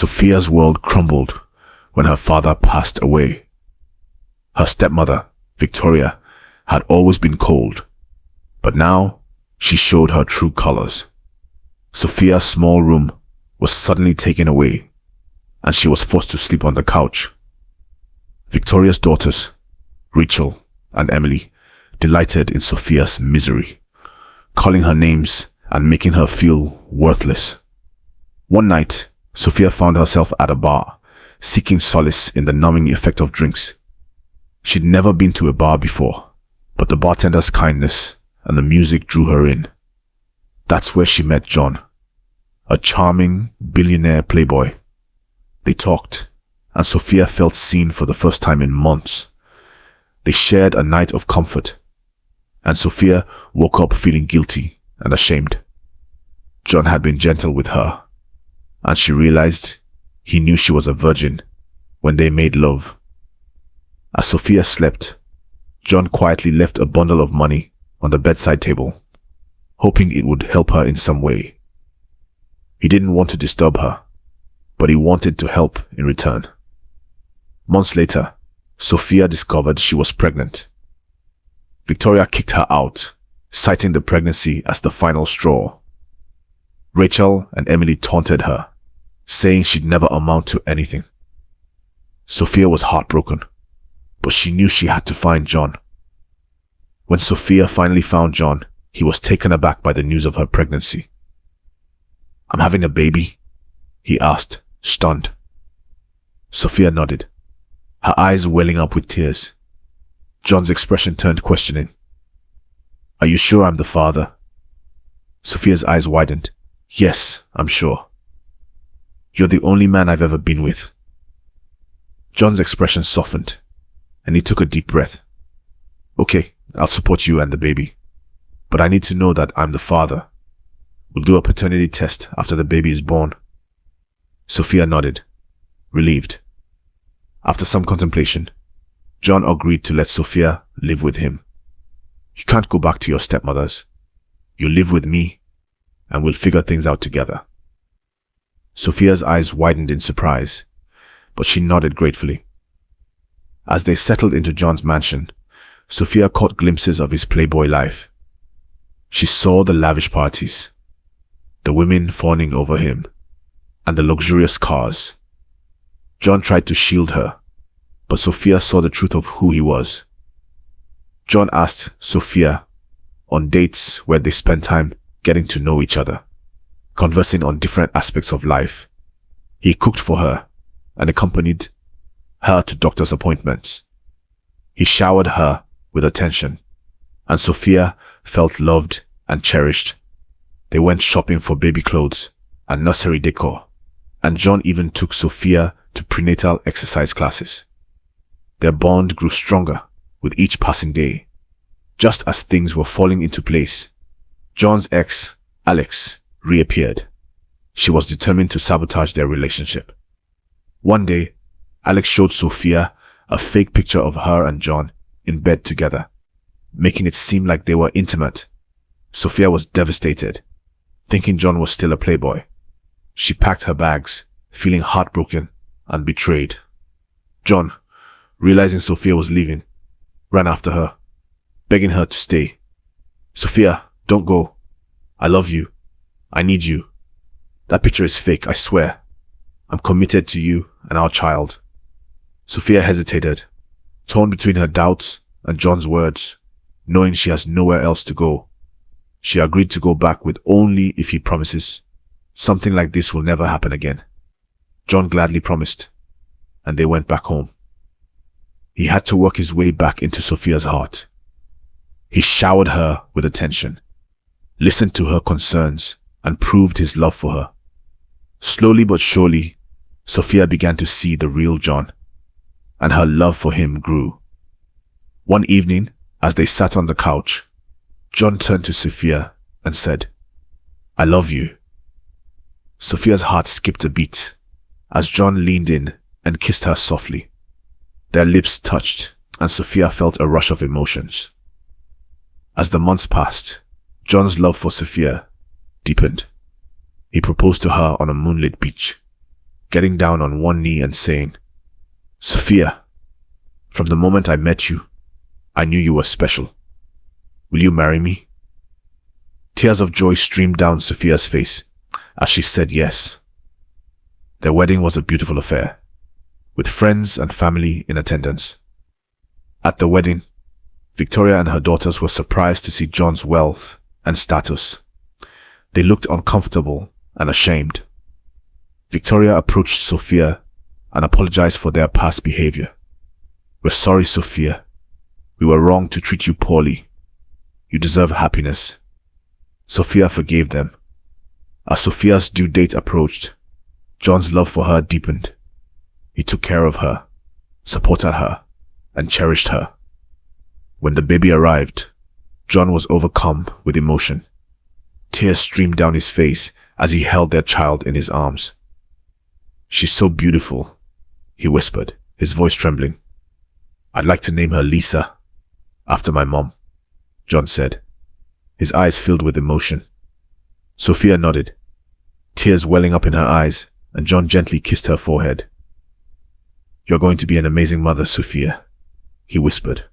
Sophia's world crumbled when her father passed away. Her stepmother, Victoria, had always been cold, but now she showed her true colors. Sophia's small room was suddenly taken away, and she was forced to sleep on the couch. Victoria's daughters, Rachel and Emily, delighted in Sophia's misery, calling her names and making her feel worthless. One night, Sophia found herself at a bar, seeking solace in the numbing effect of drinks. She'd never been to a bar before, but the bartender's kindness and the music drew her in. That's where she met John, a charming billionaire playboy. They talked, and Sophia felt seen for the first time in months. They shared a night of comfort, and Sophia woke up feeling guilty and ashamed. John had been gentle with her, and she realized he knew she was a virgin when they made love. As Sophia slept, John quietly left a bundle of money on the bedside table, hoping it would help her in some way. He didn't want to disturb her, but he wanted to help in return. Months later, Sophia discovered she was pregnant. Victoria kicked her out, citing the pregnancy as the final straw. Rachel and Emily taunted her, saying she'd never amount to anything. Sophia was heartbroken, but she knew she had to find John. When Sophia finally found John, he was taken aback by the news of her pregnancy. "I'm having a baby?" he asked, stunned. Sophia nodded, her eyes welling up with tears. John's expression turned questioning. "Are you sure I'm the father?" Sophia's eyes widened. "Yes, I'm sure. You're the only man I've ever been with." John's expression softened, and he took a deep breath. "Okay, I'll support you and the baby, but I need to know that I'm the father. We'll do a paternity test after the baby is born." Sophia nodded, relieved. After some contemplation, John agreed to let Sophia live with him. "You can't go back to your stepmother's. You live with me, and we'll figure things out together." Sophia's eyes widened in surprise, but she nodded gratefully. As they settled into John's mansion, Sophia caught glimpses of his playboy life. She saw the lavish parties, the women fawning over him, and the luxurious cars. John tried to shield her, but Sophia saw the truth of who he was. John asked Sophia on dates where they spent time getting to know each other, conversing on different aspects of life. He cooked for her and accompanied her to doctor's appointments. He showered her with attention, and Sophia felt loved and cherished. They went shopping for baby clothes and nursery decor, and John even took Sophia to prenatal exercise classes. Their bond grew stronger with each passing day. Just as things were falling into place, John's ex, Alex, reappeared. She was determined to sabotage their relationship. One day, Alex showed Sophia a fake picture of her and John in bed together, making it seem like they were intimate. Sophia was devastated, thinking John was still a playboy. She packed her bags, feeling heartbroken and betrayed. John, realizing Sophia was leaving, ran after her, begging her to stay. "Sophia, don't go. I love you. I need you. That picture is fake, I swear. I'm committed to you and our child." Sophia hesitated, torn between her doubts and John's words, knowing she has nowhere else to go. She agreed to go back with only if he promises something like this will never happen again. John gladly promised, and they went back home. He had to work his way back into Sophia's heart. He showered her with attention, listened to her concerns, and proved his love for her. Slowly but surely, Sophia began to see the real John, and her love for him grew. One evening, as they sat on the couch, John turned to Sophia and said, "I love you." Sophia's heart skipped a beat as John leaned in and kissed her softly. Their lips touched, and Sophia felt a rush of emotions. As the months passed, John's love for Sophia deepened. He proposed to her on a moonlit beach, getting down on one knee and saying, "Sophia, from the moment I met you, I knew you were special. Will you marry me?" Tears of joy streamed down Sophia's face as she said yes. Their wedding was a beautiful affair, with friends and family in attendance. At the wedding, Victoria and her daughters were surprised to see John's wealth and status. They looked uncomfortable and ashamed. Victoria approached Sophia and apologized for their past behavior. "We're sorry, Sophia. We were wrong to treat you poorly. You deserve happiness." Sophia forgave them. As Sophia's due date approached, John's love for her deepened. He took care of her, supported her, and cherished her. When the baby arrived, John was overcome with emotion. Tears streamed down his face as he held their child in his arms. "She's so beautiful," he whispered, his voice trembling. "I'd like to name her Lisa, after my mom," John said, his eyes filled with emotion. Sophia nodded, tears welling up in her eyes, and John gently kissed her forehead. "You're going to be an amazing mother, Sophia," he whispered.